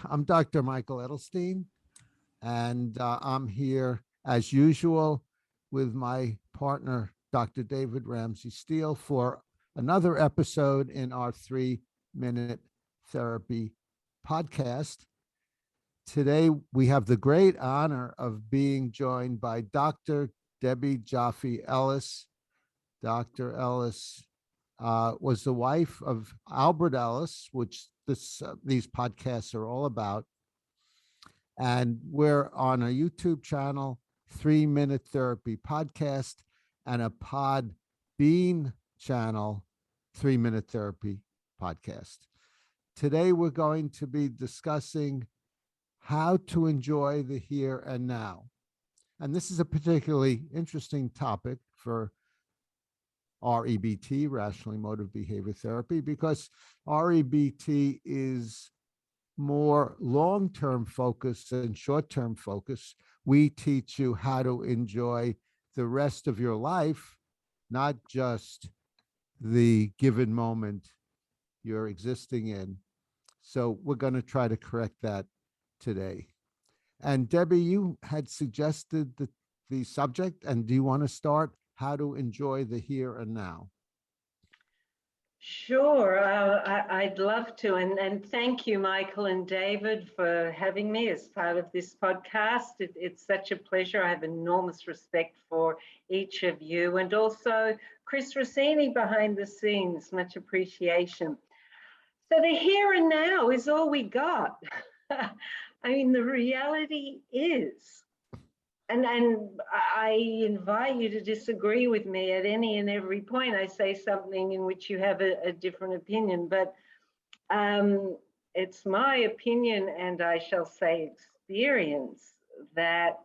I'm Dr. Michael Edelstein, and I'm here as usual with my partner, Dr. David Ramsey Steele, for another episode in our 3 Minute Therapy podcast. Today, we have the great honor of being joined by Dr. Debbie Joffe Ellis. Dr. Ellis was the wife of Albert Ellis, which these podcasts are all about. And we're on a YouTube channel, 3 Minute Therapy Podcast, and a Podbean channel, 3 Minute Therapy Podcast. Today, we're going to be discussing how to enjoy the here and now. And this is a particularly interesting topic for REBT, Rational Emotive Behavior Therapy, because REBT is more long-term focus than short-term focus. We teach you how to enjoy the rest of your life, not just the given moment you're existing in. So we're going to try to correct that today. And Debbie, you had suggested the subject, and do you want to start how to enjoy the here and now? Sure, I'd love to. And thank you, Michael and David, for having me as part of this podcast. It's such a pleasure. I have enormous respect for each of you, and also Chris Rossini behind the scenes, much appreciation. So the here and now is all we got. I mean, the reality is, and I invite you to disagree with me at any and every point I say something in which you have a different opinion, but it's my opinion, and I shall say experience, that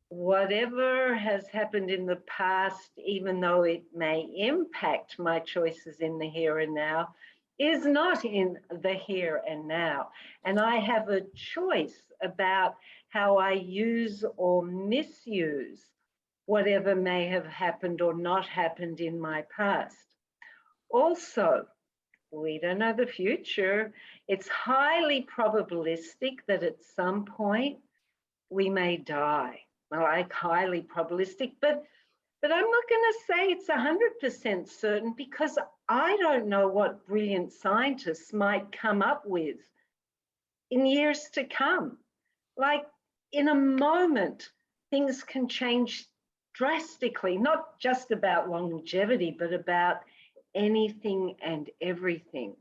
whatever has happened in the past, even though it may impact my choices in the here and now, is not in the here and now. And I have a choice about how I use or misuse whatever may have happened or not happened in my past. Also, we don't know the future. It's highly probabilistic that at some point we may die. Well, like highly probabilistic, but I'm not going to say it's 100% certain, because I don't know what brilliant scientists might come up with in years to come. Like in a moment, things can change drastically, not just about longevity, but about anything and everything.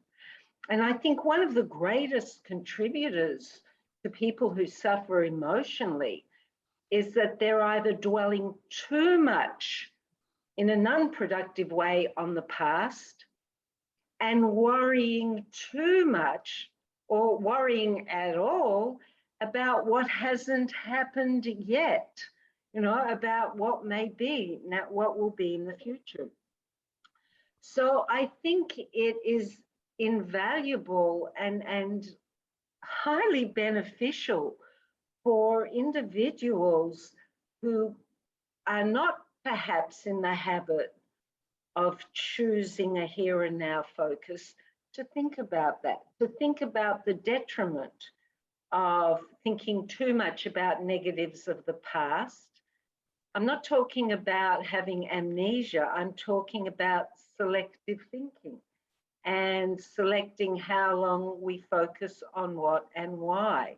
And I think one of the greatest contributors to people who suffer emotionally is that they're either dwelling too much in an unproductive way on the past and worrying too much or worrying at all about what hasn't happened yet, about what may be, what will be in the future. So I think it is invaluable and highly beneficial for individuals who are not perhaps in the habit of choosing a here and now focus to think about that, to think about the detriment of thinking too much about negatives of the past. I'm not talking about having amnesia. I'm talking about selective thinking and selecting how long we focus on what and why.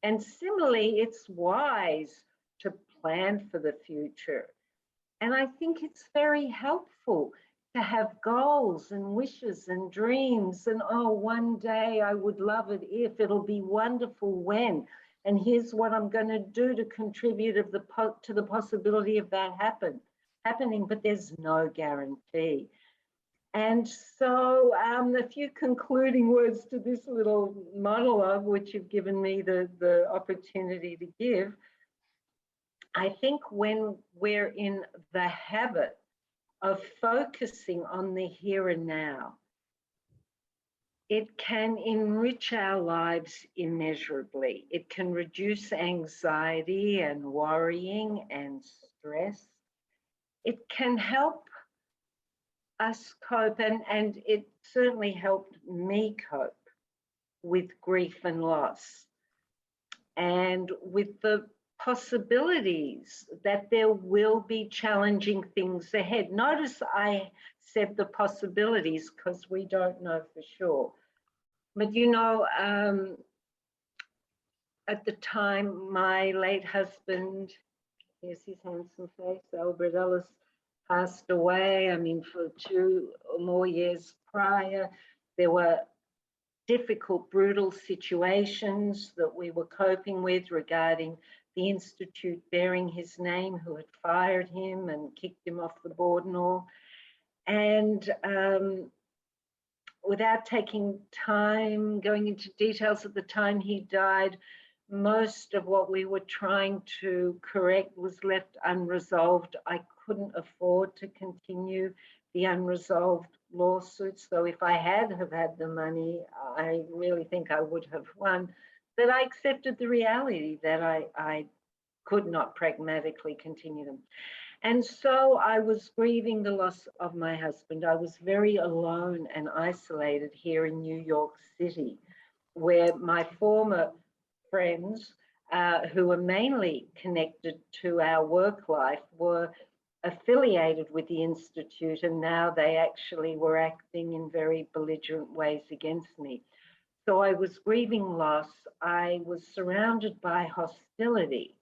And similarly, it's wise to plan for the future. And I think it's very helpful to have goals and wishes and dreams and, oh, one day I would love it if, it'll be wonderful when, and here's what I'm going to do to contribute to the possibility of that happening, but there's no guarantee. And so a few concluding words to this little monologue, which you've given me the opportunity to give. I think when we're in the habit of focusing on the here and now, it can enrich our lives immeasurably. It can reduce anxiety and worrying and stress. It can help us cope, and it certainly helped me cope with grief and loss, and with the possibilities that there will be challenging things ahead. Notice I said the possibilities because we don't know for sure. But you know, at the time, my late husband, here's his handsome face, Albert Ellis, passed away. I mean, for 2 or more years prior, there were difficult, brutal situations that we were coping with regarding the institute bearing his name, who had fired him and kicked him off the board and all. And without taking time, going into details, at the time he died, most of what we were trying to correct was left unresolved. I couldn't afford to continue the unresolved lawsuits, though if I had have had the money, I really think I would have won. But I accepted the reality that I could not pragmatically continue them. And so I was grieving the loss of my husband. I was very alone and isolated here in New York City, where my former friends, who were mainly connected to our work life, were affiliated with the Institute, and now they actually were acting in very belligerent ways against me. So I was grieving loss. I was surrounded by hostility.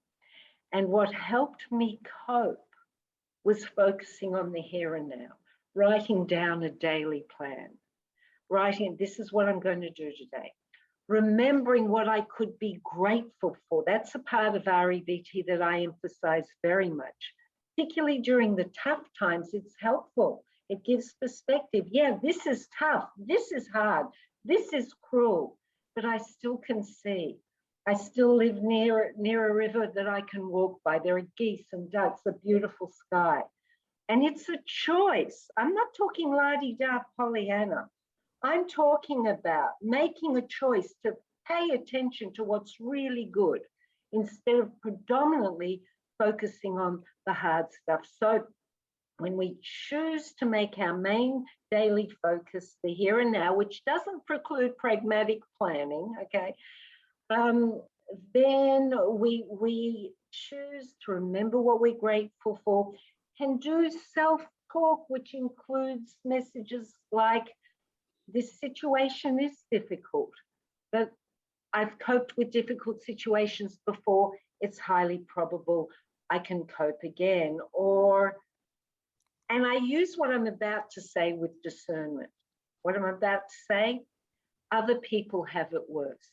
And what helped me cope was focusing on the here and now, writing down a daily plan, writing, this is what I'm going to do today. Remembering what I could be grateful for. That's a part of REBT that I emphasize very much. Particularly during the tough times, it's helpful. It gives perspective. Yeah, this is tough. This is hard. This is cruel, but I still can see. I still live near a river that I can walk by. There are geese and ducks, a beautiful sky. And it's a choice. I'm not talking la-di-da Pollyanna. I'm talking about making a choice to pay attention to what's really good instead of predominantly focusing on the hard stuff. So when we choose to make our main daily focus the here and now, which doesn't preclude pragmatic planning, okay, then we choose to remember what we're grateful for, can do self-talk, which includes messages like, this situation is difficult, but I've coped with difficult situations before. It's highly probable I can cope again. And I use what I'm about to say with discernment. What I'm about to say, other people have it worse.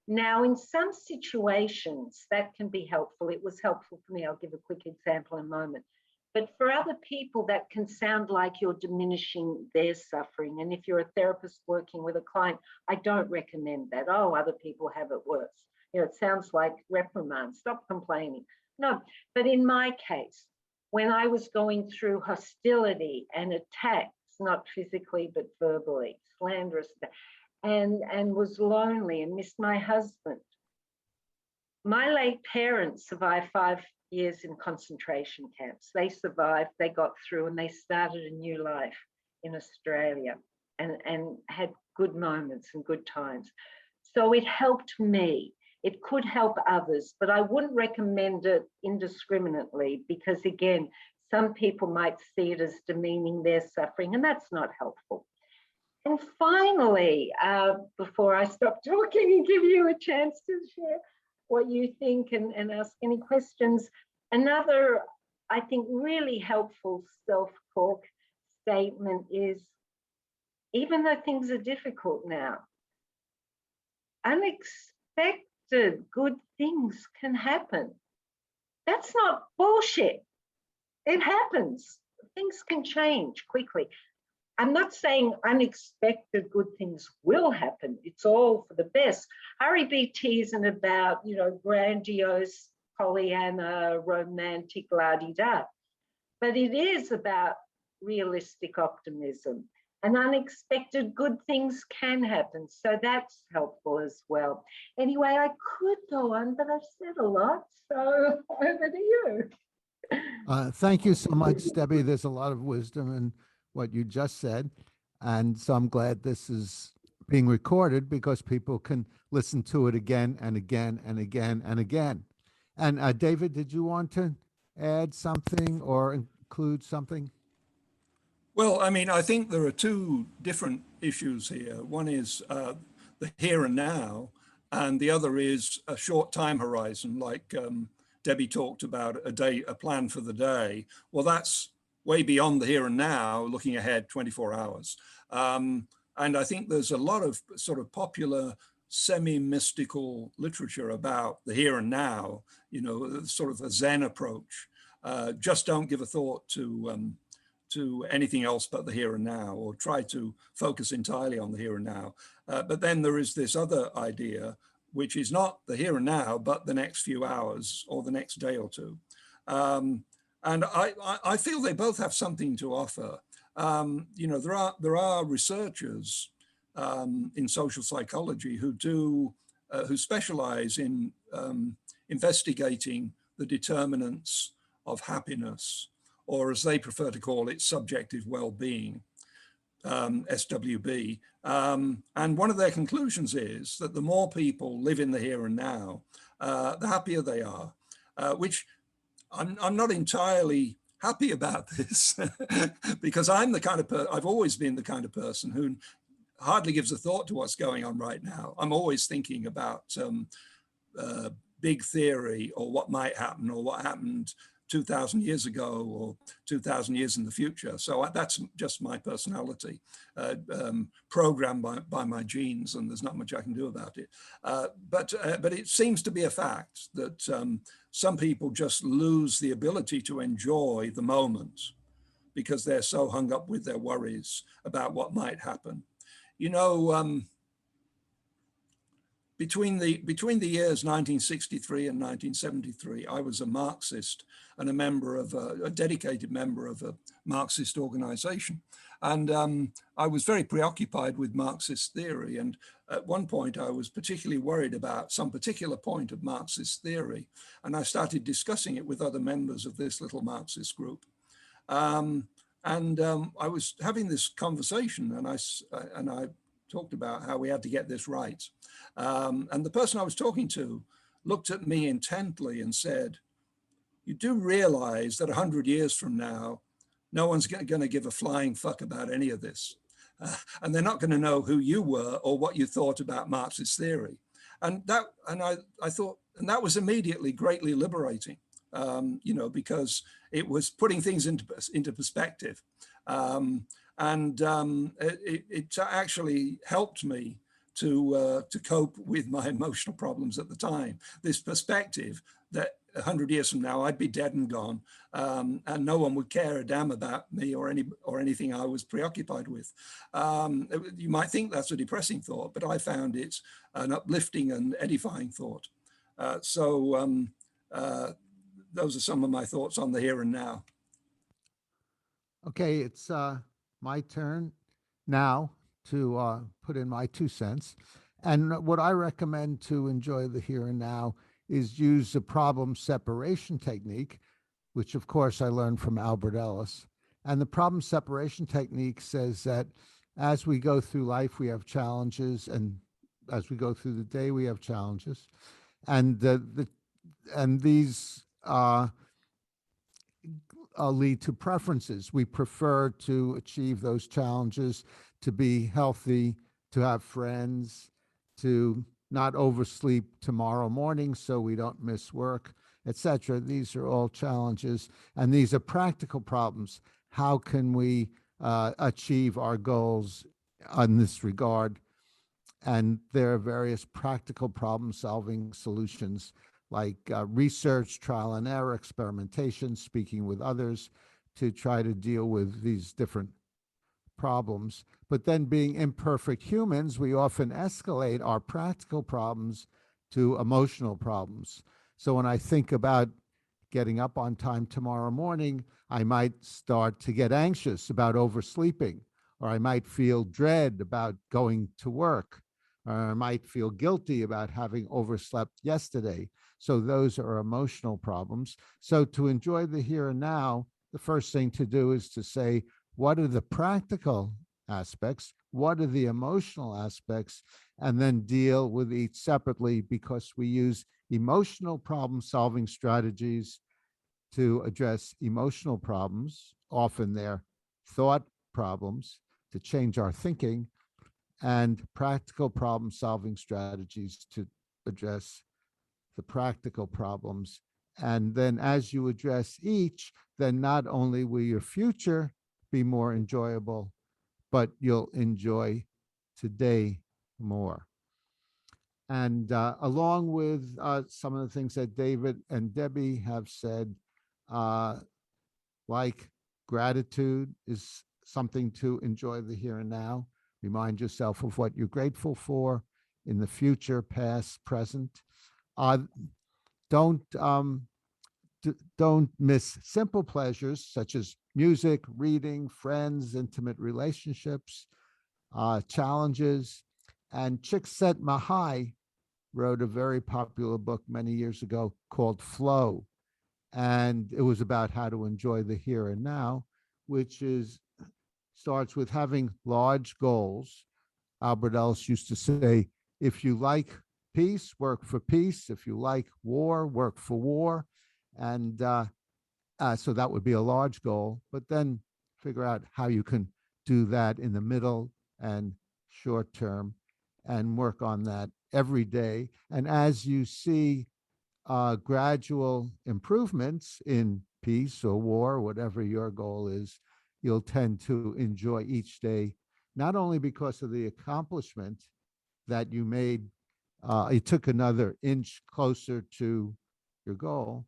Now, in some situations, that can be helpful. It was helpful for me. I'll give a quick example in a moment. But for other people, that can sound like you're diminishing their suffering. And if you're a therapist working with a client, I don't recommend that. Oh, other people have it worse. You know, it sounds like reprimand. Stop complaining. No, but in my case, when I was going through hostility and attacks, not physically, but verbally, slanderous, and was lonely and missed my husband, my late parents survived 5 years in concentration camps. They survived, they got through, and they started a new life in Australia and had good moments and good times. So it helped me. It could help others, but I wouldn't recommend it indiscriminately because, again, some people might see it as demeaning their suffering, and that's not helpful. And finally, before I stop talking and give you a chance to share what you think and ask any questions, another, I think, really helpful self-talk statement is, even though things are difficult now, unexpected good things can happen. That's not bullshit. It happens. Things can change quickly. I'm not saying unexpected good things will happen. It's all for the best. REBT isn't about, you know, grandiose, Pollyanna, romantic, la-di-da. But it is about realistic optimism. And unexpected good things can happen. So that's helpful as well. Anyway, I could go on, but I've said a lot. So over to you. Thank you so much, Debbie. There's a lot of wisdom in what you just said. And so I'm glad this is being recorded because people can listen to it again and again and again and again. And David, did you want to add something or include something? Well, I mean, I think there are two different issues here. One is the here and now, and the other is a short time horizon, like Debbie talked about a day, a plan for the day. Well, that's way beyond the here and now, looking ahead 24 hours. And I think there's a lot of sort of popular semi-mystical literature about the here and now, you know, sort of a Zen approach. Just don't give a thought to anything else but the here and now, or try to focus entirely on the here and now. But then there is this other idea, which is not the here and now, but the next few hours or the next day or two. And I feel they both have something to offer. You know, there are researchers in social psychology who specialize in investigating the determinants of happiness, or as they prefer to call it, subjective well-being, SWB. And one of their conclusions is that the more people live in the here and now, the happier they are, which I'm not entirely happy about this because I'm the kind of I've always been the kind of person who hardly gives a thought to what's going on right now. I'm always thinking about big theory, or what might happen, or what happened 2,000 years ago, or 2,000 years in the future. So that's just my personality, programmed by my genes, and there's not much I can do about it. But it seems to be a fact that some people just lose the ability to enjoy the moment because they're so hung up with their worries about what might happen. You know, between the years 1963 and 1973, I was a Marxist and a dedicated member of a Marxist organization. And I was very preoccupied with Marxist theory. And at one point, I was particularly worried about some particular point of Marxist theory. And I started discussing it with other members of this little Marxist group. I was having this conversation, and I talked about how we had to get this right. And the person I was talking to looked at me intently and said, "You do realize that 100 years from now, no one's going to give a flying fuck about any of this. And they're not going to know who you were or what you thought about Marxist theory." And I thought, and that was immediately greatly liberating, you know, because it was putting things into perspective. It actually helped me to cope with my emotional problems at the time. This perspective that 100 years from now, I'd be dead and gone, and no one would care a damn about me or anything I was preoccupied with. You might think that's a depressing thought, but I found it an uplifting and edifying thought. Those are some of my thoughts on the here and now. Okay, it's my turn now to put in my 2 cents. And what I recommend to enjoy the here and now is use the problem separation technique, which of course I learned from Albert Ellis. And the problem separation technique says that as we go through life, we have challenges, and as we go through the day, we have challenges. And these lead to preferences. We prefer to achieve those challenges, to be healthy, to have friends, to not oversleep tomorrow morning so we don't miss work, etc. These are all challenges, and these are practical problems. How can we achieve our goals in this regard? And there are various practical problem-solving solutions like research, trial and error, experimentation, speaking with others to try to deal with these different problems. But then, being imperfect humans, we often escalate our practical problems to emotional problems. So when I think about getting up on time tomorrow morning, I might start to get anxious about oversleeping, or I might feel dread about going to work, or I might feel guilty about having overslept yesterday. So those are emotional problems. So to enjoy the here and now, the first thing to do is to say, what are the practical aspects? what are the emotional aspects, and then deal with each separately, because we use emotional problem solving strategies to address emotional problems, often they're thought problems, to change our thinking, and practical problem solving strategies to address the practical problems. And then as you address each, then not only will your future be more enjoyable, but you'll enjoy today more. And along with some of the things that David and Debbie have said, uh, like gratitude is something to enjoy the here and now. Remind yourself of what you're grateful for in the future, past, present. Uh, don't don't miss simple pleasures such as music, reading, friends, intimate relationships, challenges. And Csikszentmihalyi wrote a very popular book many years ago called Flow, and it was about how to enjoy the here and now, which is starts with having large goals. Albert Ellis used to say, if you like peace, work for peace. If you like war, work for war. And so that would be a large goal, but then figure out how you can do that in the middle and short term, and work on that every day. And as you see gradual improvements in peace or war, whatever your goal is, you'll tend to enjoy each day, not only because of the accomplishment that you made, you took another inch closer to your goal,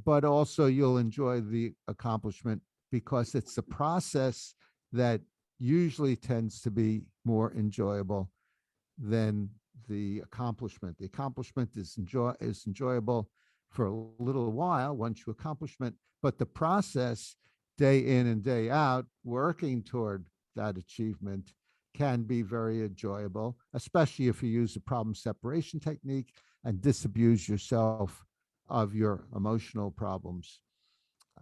but also you'll enjoy the accomplishment because it's the process that usually tends to be more enjoyable than the accomplishment. The accomplishment is enjoyable for a little while once you accomplish it, but the process, day in and day out, working toward that achievement, can be very enjoyable, especially if you use the problem separation technique and disabuse yourself of your emotional problems.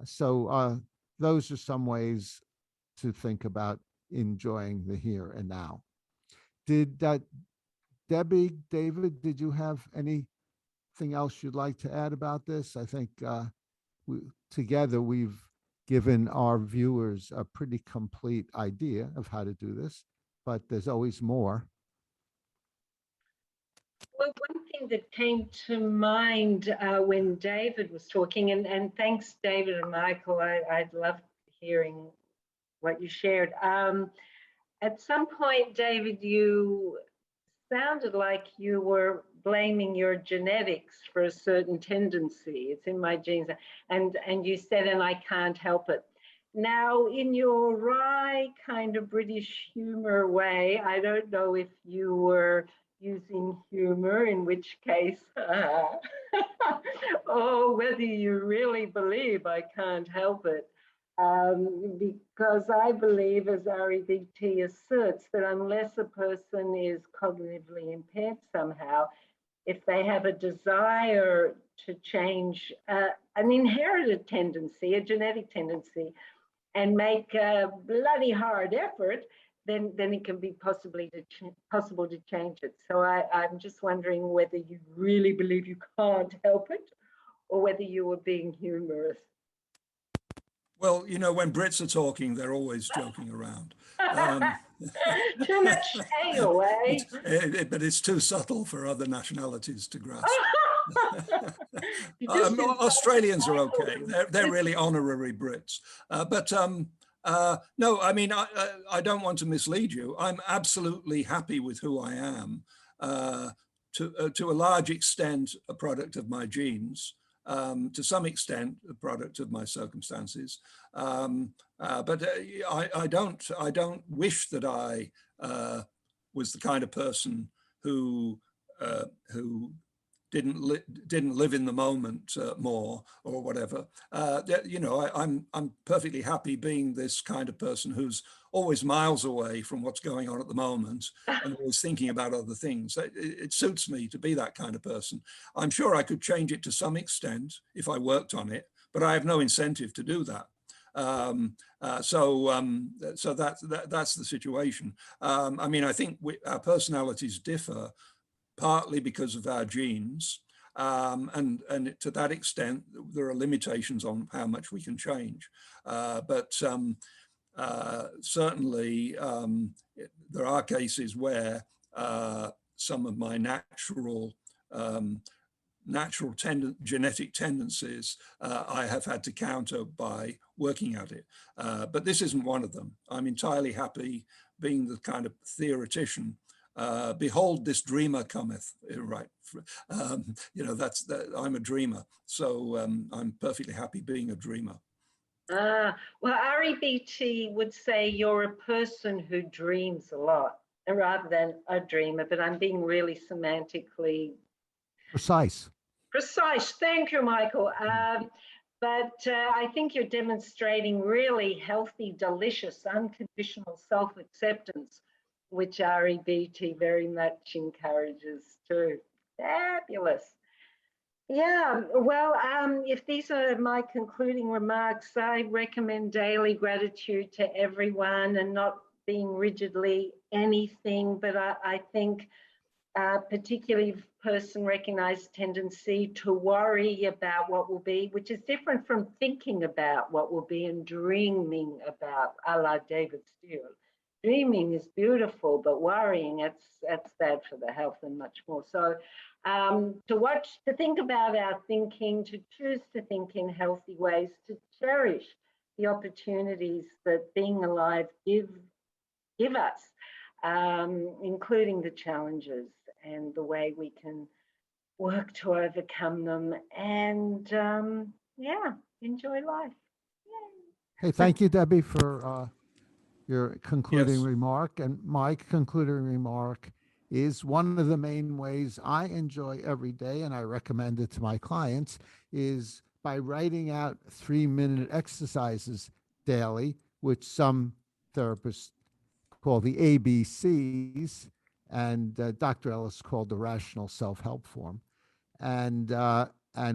So those are some ways to think about enjoying the here and now. Did Debbie, David, did you have anything else you'd like to add about this? I think together we've given our viewers a pretty complete idea of how to do this, but there's always more. Well, one thing that came to mind when David was talking, and thanks, David and Michael, I loved hearing what you shared. At some point, David, you sounded like you were blaming your genetics for a certain tendency. It's in my genes. And you said, and I can't help it. Now, in your wry kind of British humor way, I don't know if you were using humor, in which case, or whether you really believe I can't help it. Because I believe, as REBT asserts, that unless a person is cognitively impaired somehow, if they have a desire to change an inherited tendency, a genetic tendency, and make a bloody hard effort, then it can be possible to change it. So I'm just wondering whether you really believe you can't help it, or whether you were being humorous. Well, you know, when Brits are talking, they're always joking around. Too much ale, eh? But it's too subtle for other nationalities to grasp. Australians are okay. They're really honorary Brits. No, I mean, I don't want to mislead you. I'm absolutely happy with who I am. To a large extent, a product of my genes. To some extent, a product of my circumstances, but I don't wish that I was the kind of person who didn't live in the moment more or whatever. You know, I'm perfectly happy being this kind of person who's always miles away from what's going on at the moment and always thinking about other things. It suits me to be that kind of person. I'm sure I could change it to some extent if I worked on it, but I have no incentive to do that. So that's the situation. I mean, I think our personalities differ partly because of our genes. And to that extent, there are limitations on how much we can change. But certainly, there are cases where some of my um, genetic tendencies I have had to counter by working at it. But this isn't one of them. I'm entirely happy being the kind of theoretician. Behold, this dreamer cometh, right? I'm a dreamer. So I'm perfectly happy being a dreamer. Well, REBT would say you're a person who dreams a lot rather than a dreamer, but I'm being really semantically Precise. precise. Thank you, Michael. But I think you're demonstrating really healthy, delicious, unconditional self-acceptance, which REBT very much encourages too. Fabulous. Yeah, well, if these are my concluding remarks, I recommend daily gratitude to everyone and not being rigidly anything, but I think particularly person recognized tendency to worry about what will be, which is different from thinking about what will be and dreaming about, a la David Steele. Dreaming is beautiful, but worrying, that's bad for the health and much more. So to think about our thinking, to choose to think in healthy ways, to cherish the opportunities that being alive give us, including the challenges and the way we can work to overcome them and yeah, enjoy life. Yay. Hey, thank you, Debbie, for your concluding Yes. remark. And my concluding remark is one of the main ways I enjoy every day, and I recommend it to my clients, is by writing out 3-minute exercises daily, which some therapists call the ABCs, and Dr. Ellis called the rational self-help form, and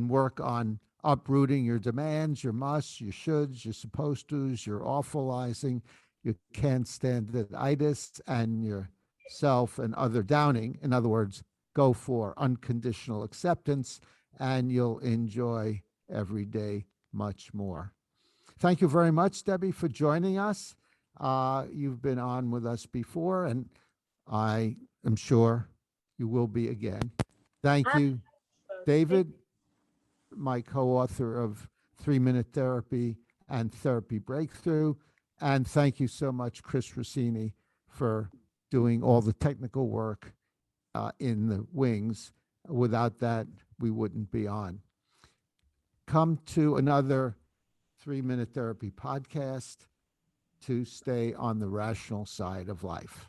work on uprooting your demands, your musts, your shoulds, your supposed tos, your awfulizing, your can't stand it-itis, and your self and other downing. In other words, go for unconditional acceptance, and you'll enjoy every day much more. Thank you very much, Debbie, for joining us. You've been on with us before, and I am sure you will be again. Thank you, David, my co-author of 3-Minute Therapy and Therapy Breakthrough. And thank you so much, Chris Rossini, for doing all the technical work in the wings. Without that, we wouldn't be on. Come to another 3-Minute Therapy podcast to stay on the rational side of life.